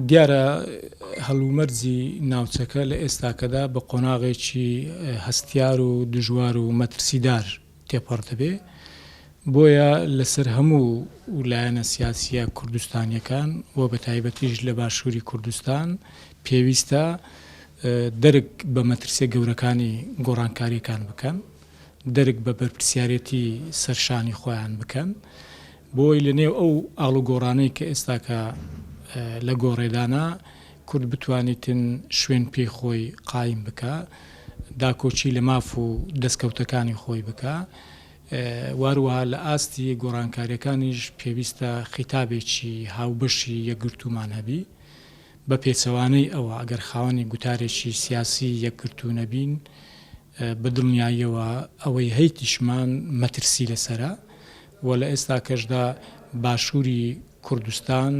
دیارە هەڵومەرجی ناوچەکە لە ئێستاکەدا بە قۆناغێکی هەستیار و دژوار و مەترسیدار تێپەڕ دەبێ. بۆیە لەسەر هەموو لایەنە سیاسیە کوردستانیەکان و بە تایبەتیش لە باشووری کوردستان پێویستە دەرک بە مەترسیە گەورەکانی گۆڕانکاریەکان بکەن، دەرک بە بەرپرسیارەتی سەرشانی خۆیان بکەن، بۆی لە نێو ئەو ئاڵوگۆڕانەی کە ئێستاکە لە گۆڕێدانە کورد بتوانێتن شوێن پێی خۆی قایم بکە، داکۆچی لە ماف و دەستکەوتەکانی خۆی بکە. واروها لە ئاستی گۆڕانکاریەکانیش پێویستە خیتابێکی هاوبەشی یەکگرتومان هەبی بە پێچەوانەی ئەوە ئەگەر خاوەنی گوتارێکی سیاسی یەکگرتو نەبین بە دڵنیاییەوە ئەوەی هەیتیشمان مەترسی لەسەرە و لە ئێستا کەشدا باشووری کوردستان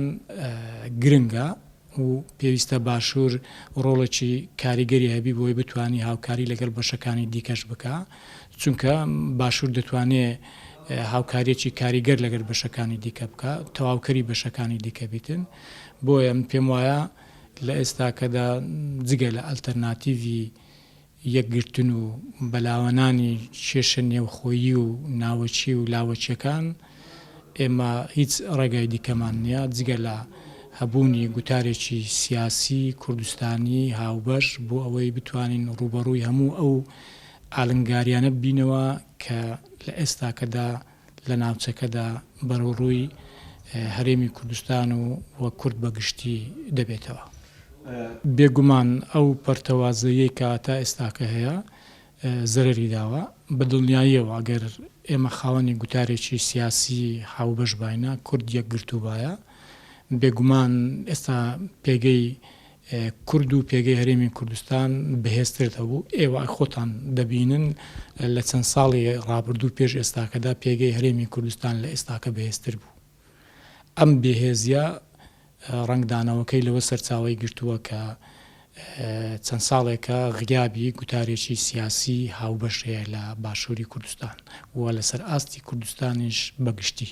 گرنگە و پێویستە باشوور ڕۆڵێکی کاریگەری هەبی بۆی بتوانی هاوکاری لەگەڵ بەشەکانی دیکەش بکە، چونکە باشوور دەتوانێت هاوکاریەکی کاریگەر لەگەڵ بەشەکانی دیکە بکە، تەواوکەری بەشەکانی دیکە بیتن. بۆیە پێم وایە لە ئێستاکەدا جگە لە ئەلتەرناتیڤی یەکگرتن و بەلاوەنانی کێشە نێوخۆیی و ناوەچی و لاوەچیەکان ئێمە هیچ ڕێگای دیکەمان نییە جگە لە هەبوونی گوتارێکی سیاسی کوردستانی هاوبەش بۆ ئەوەی بتوانین ڕوبەڕووی هەموو ئەو ئالنگاریانە ببینەوە کە لە ئێستاکەدا لە ناوچەکەدا بەڕوڕووی هەرێمی کوردستان و وە کورد بەگشتی دەبێتەوە. بێگومان ئەو پەرتەوازەیەی کە تا ئێستاکە هەیە زەرەری داوە، بە دڵنیاییەوە ئەگەر ئێمە خاوەنی گوتارێکی سیاسی هاوبەش باینە کورد یەکگرتو باە، بێگومان ئێستا پێگەی کورد و پێگەی هەرێمی کوردستان بەهێزتر دەبوو. ئێوە خۆتان دەبینن لە چەند ساڵی ڕابردوو پێش ئێستاکەدا پێگەی هەرێمی کوردستان لە ئێستاکە بەهێزتر بوو. ئەم بێهێزیە ڕنگدانەوەکەی لەوە سەرچاوی گرتووە کە چەند ساڵێکە غیابی گوتارێکی سیاسی هاوبەش هەیە لە باشووری کوردستان و لەسەر ئاستی کوردستانیش بەگشتی.